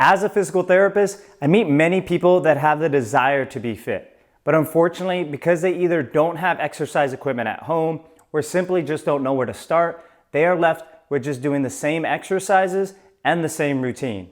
As a physical therapist, I meet many people that have the desire to be fit, but unfortunately, because they either don't have exercise equipment at home or simply just don't know where to start, they are left with just doing the same exercises and the same routine.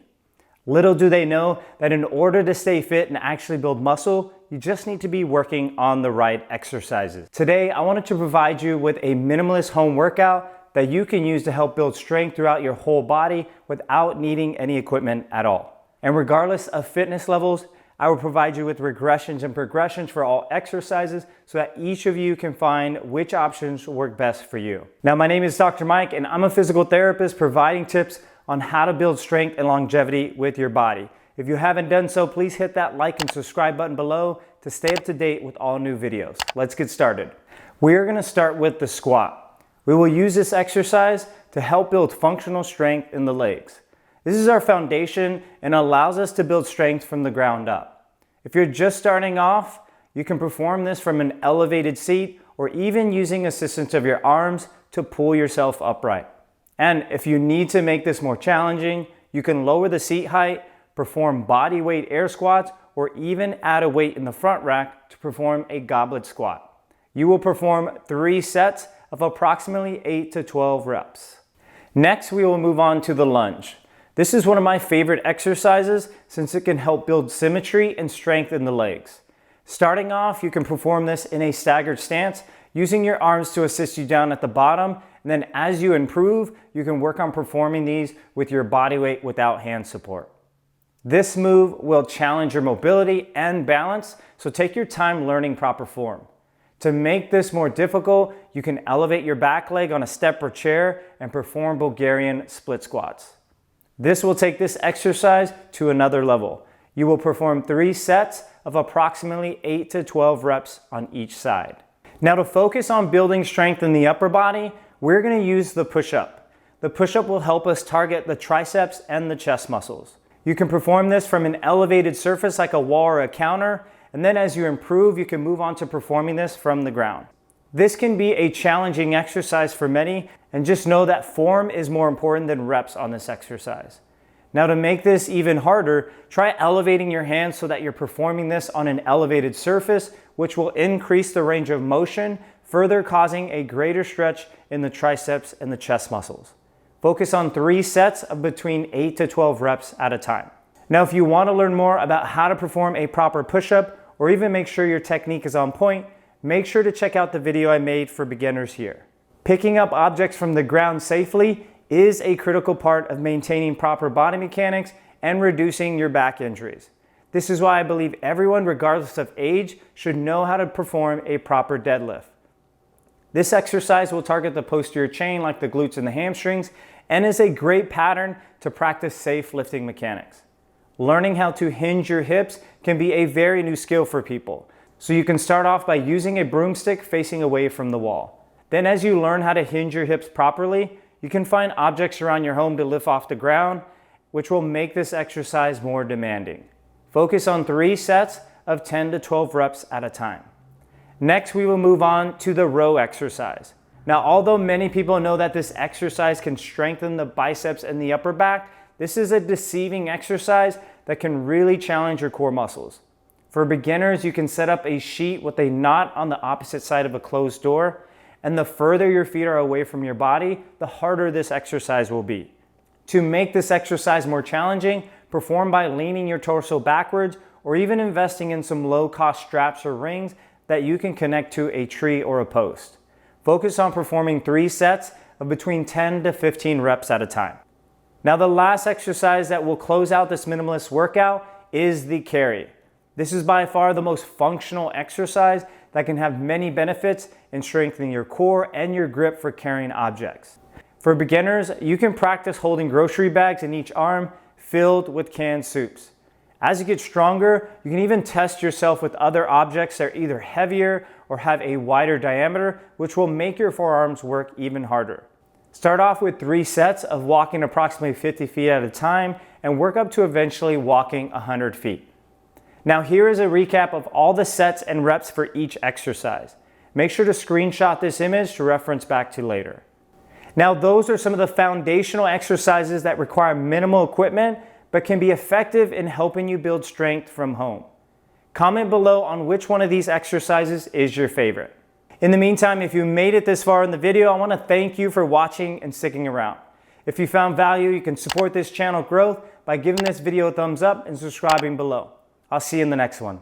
Little do they know that in order to stay fit and actually build muscle, you just need to be working on the right exercises. Today, I wanted to provide you with a minimalist home workout that you can use to help build strength throughout your whole body without needing any equipment at all. And regardless of fitness levels, I will provide you with regressions and progressions for all exercises so that each of you can find which options work best for you. Now, my name is Dr. Mike, and I'm a physical therapist providing tips on how to build strength and longevity with your body. If you haven't done so, please hit that like and subscribe button below to stay up to date with all new videos. Let's get started. We are going to start with the squat. We will use this exercise to help build functional strength in the legs. This is our foundation and allows us to build strength from the ground up. If you're just starting off, you can perform this from an elevated seat or even using assistance of your arms to pull yourself upright. And if you need to make this more challenging, you can lower the seat height, perform body weight air squats, or even add a weight in the front rack to perform a goblet squat. You will perform 3 sets of approximately 8 to 12 reps. Next, we will move on to the lunge. This is one of my favorite exercises since it can help build symmetry and strength in the legs. Starting off, you can perform this in a staggered stance, using your arms to assist you down at the bottom, and then as you improve, you can work on performing these with your body weight without hand support. This move will challenge your mobility and balance, so take your time learning proper form. To make this more difficult, you can elevate your back leg on a step or chair and perform Bulgarian split squats. This will take this exercise to another level. You will perform 3 sets of approximately 8 to 12 reps on each side. Now, to focus on building strength in the upper body, we're going to use the push-up. The push-up will help us target the triceps and the chest muscles. You can perform this from an elevated surface like a wall or a counter, and then as you improve, you can move on to performing this from the ground. This can be a challenging exercise for many, and just know that form is more important than reps on this exercise. Now, to make this even harder, try elevating your hands so that you're performing this on an elevated surface, which will increase the range of motion, further causing a greater stretch in the triceps and the chest muscles. Focus on 3 sets of between 8 to 12 reps at a time. Now, if you want to learn more about how to perform a proper push-up, or even make sure your technique is on point, make sure to check out the video I made for beginners here. Picking up objects from the ground safely is a critical part of maintaining proper body mechanics and reducing your back injuries. This is why I believe everyone, regardless of age, should know how to perform a proper deadlift. This exercise will target the posterior chain like the glutes and the hamstrings, and is a great pattern to practice safe lifting mechanics. Learning how to hinge your hips can be a very new skill for people. So you can start off by using a broomstick facing away from the wall. Then as you learn how to hinge your hips properly, you can find objects around your home to lift off the ground, which will make this exercise more demanding. Focus on 3 sets of 10 to 12 reps at a time. Next, we will move on to the row exercise. Now, although many people know that this exercise can strengthen the biceps and the upper back, this is a deceiving exercise that can really challenge your core muscles. For beginners, you can set up a sheet with a knot on the opposite side of a closed door, and the further your feet are away from your body, the harder this exercise will be. To make this exercise more challenging, perform by leaning your torso backwards or even investing in some low-cost straps or rings that you can connect to a tree or a post. Focus on performing 3 sets of between 10 to 15 reps at a time. Now, the last exercise that will close out this minimalist workout is the carry. This is by far the most functional exercise that can have many benefits in strengthening your core and your grip for carrying objects. For beginners, you can practice holding grocery bags in each arm filled with canned soups. As you get stronger, you can even test yourself with other objects that are either heavier or have a wider diameter, which will make your forearms work even harder. Start off with 3 sets of walking approximately 50 feet at a time and work up to eventually walking 100 feet. Now, here is a recap of all the sets and reps for each exercise. Make sure to screenshot this image to reference back to later. Now, those are some of the foundational exercises that require minimal equipment, but can be effective in helping you build strength from home. Comment below on which one of these exercises is your favorite. In the meantime, if you made it this far in the video, I want to thank you for watching and sticking around. If you found value, you can support this channel growth by giving this video a thumbs up and subscribing below. I'll see you in the next one.